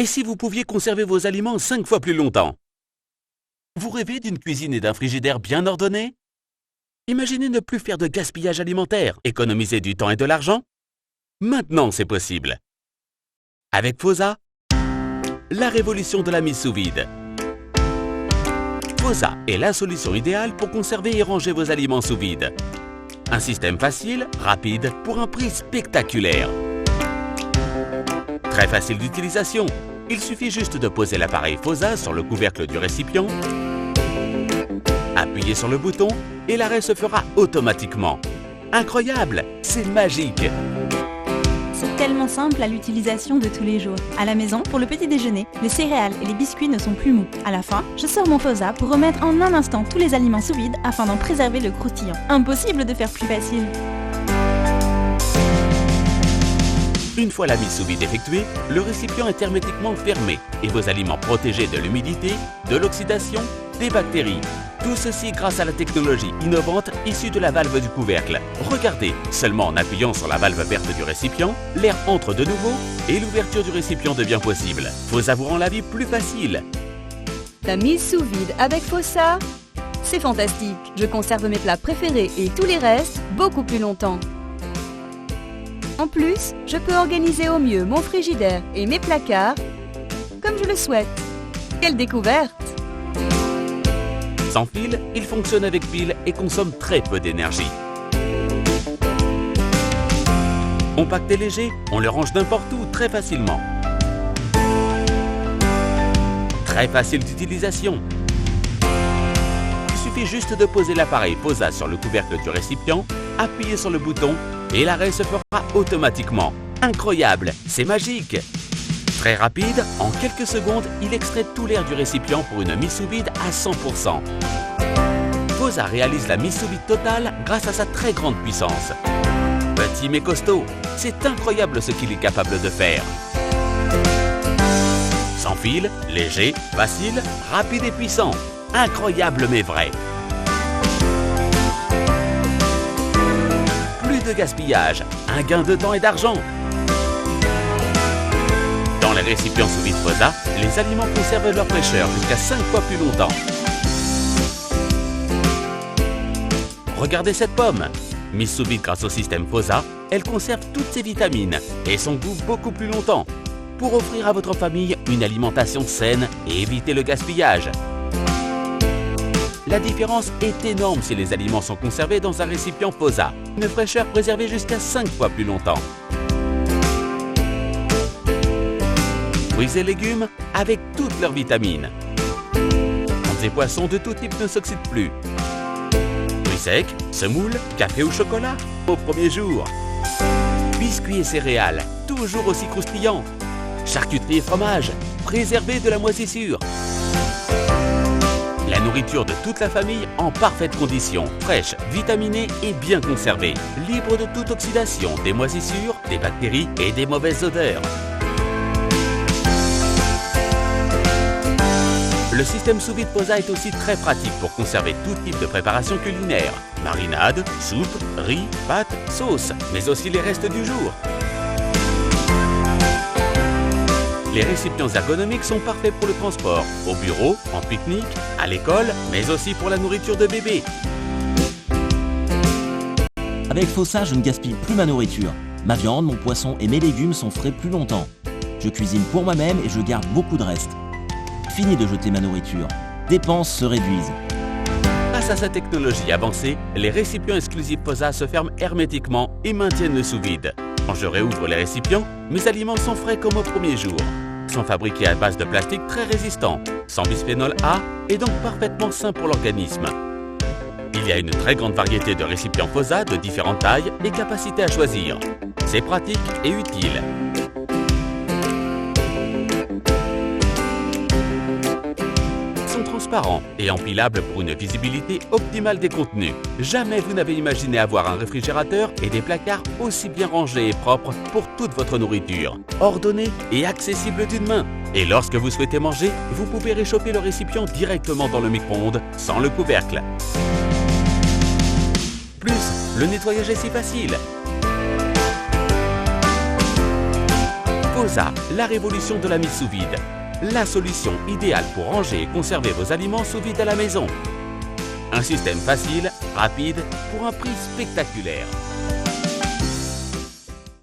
Et si vous pouviez conserver vos aliments 5 fois plus longtemps? Vous rêvez d'une cuisine et d'un frigidaire bien ordonnés? Imaginez ne plus faire de gaspillage alimentaire, économiser du temps et de l'argent? Maintenant, c'est possible. Avec FOSA, la révolution de la mise sous vide. FOSA est la solution idéale pour conserver et ranger vos aliments sous vide. Un système facile, rapide, pour un prix spectaculaire. Très facile d'utilisation. Il suffit juste de poser l'appareil FOSA sur le couvercle du récipient, appuyez sur le bouton et l'arrêt se fera automatiquement. Incroyable! C'est magique! C'est tellement simple à l'utilisation de tous les jours. À la maison, pour le petit déjeuner, les céréales et les biscuits ne sont plus mous. À la fin, je sors mon FOSA pour remettre en un instant tous les aliments sous vide afin d'en préserver le croustillant. Impossible de faire plus facile. Une fois la mise sous vide effectuée, le récipient est hermétiquement fermé et vos aliments protégés de l'humidité, de l'oxydation, des bactéries. Tout ceci grâce à la technologie innovante issue de la valve du couvercle. Regardez, seulement en appuyant sur la valve verte du récipient, l'air entre de nouveau et l'ouverture du récipient devient possible. FOSA vous rend la vie plus facile. La mise sous vide avec FOSA, c'est fantastique. Je conserve mes plats préférés et tous les restes beaucoup plus longtemps. En plus, je peux organiser au mieux mon frigidaire et mes placards comme je le souhaite. Quelle découverte! Sans fil, il fonctionne avec pile et consomme très peu d'énergie. Compact et léger, on le range n'importe où très facilement. Très facile d'utilisation. Il suffit juste de poser l'appareil FOSA sur le couvercle du récipient, appuyer sur le bouton et l'arrêt se fera automatiquement. Incroyable, c'est magique! Très rapide, en quelques secondes, il extrait tout l'air du récipient pour une mise sous vide à 100%. FOSA réalise la mise sous vide totale grâce à sa très grande puissance. Petit mais costaud, c'est incroyable ce qu'il est capable de faire. Sans fil, léger, facile, rapide et puissant. Incroyable mais vrai. Plus de gaspillage, un gain de temps et d'argent. Dans les récipients sous vide FOSA, les aliments conservent leur fraîcheur jusqu'à 5 fois plus longtemps. Regardez cette pomme. Mise sous vide grâce au système FOSA, elle conserve toutes ses vitamines et son goût beaucoup plus longtemps pour offrir à votre famille une alimentation saine et éviter le gaspillage. La différence est énorme si les aliments sont conservés dans un récipient FOSA. Une fraîcheur préservée jusqu'à 5 fois plus longtemps. Fruits et légumes avec toutes leurs vitamines. Viandes et poissons de tout type ne s'oxydent plus. Fruits secs, semoule, café ou chocolat au premier jour. Biscuits et céréales, toujours aussi croustillants. Charcuterie et fromage, préservés de la moisissure. La nourriture de toute la famille en parfaite condition, fraîche, vitaminée et bien conservée. Libre de toute oxydation, des moisissures, des bactéries et des mauvaises odeurs. Le système sous vide FOSA est aussi très pratique pour conserver tout type de préparation culinaire. Marinade, soupe, riz, pâtes, sauces, mais aussi les restes du jour. Les récipients ergonomiques sont parfaits pour le transport, au bureau, en pique-nique, à l'école, mais aussi pour la nourriture de bébé. Avec FOSA, je ne gaspille plus ma nourriture. Ma viande, mon poisson et mes légumes sont frais plus longtemps. Je cuisine pour moi-même et je garde beaucoup de restes. Fini de jeter ma nourriture. Dépenses se réduisent. Grâce à sa technologie avancée, les récipients exclusifs FOSA se ferment hermétiquement et maintiennent le sous-vide. Quand je réouvre les récipients, mes aliments sont frais comme au premier jour. Ils sont fabriqués à base de plastique très résistant, sans bisphénol A et donc parfaitement sain pour l'organisme. Il y a une très grande variété de récipients FOSA de différentes tailles et capacités à choisir. C'est pratique et utile. Transparent et empilable pour une visibilité optimale des contenus. Jamais vous n'avez imaginé avoir un réfrigérateur et des placards aussi bien rangés et propres pour toute votre nourriture. Ordonné et accessible d'une main. Et lorsque vous souhaitez manger, vous pouvez réchauffer le récipient directement dans le micro-ondes sans le couvercle. Plus, le nettoyage est si facile. FOSA, la révolution de la mise sous vide. La solution idéale pour ranger et conserver vos aliments sous vide à la maison. Un système facile, rapide, pour un prix spectaculaire.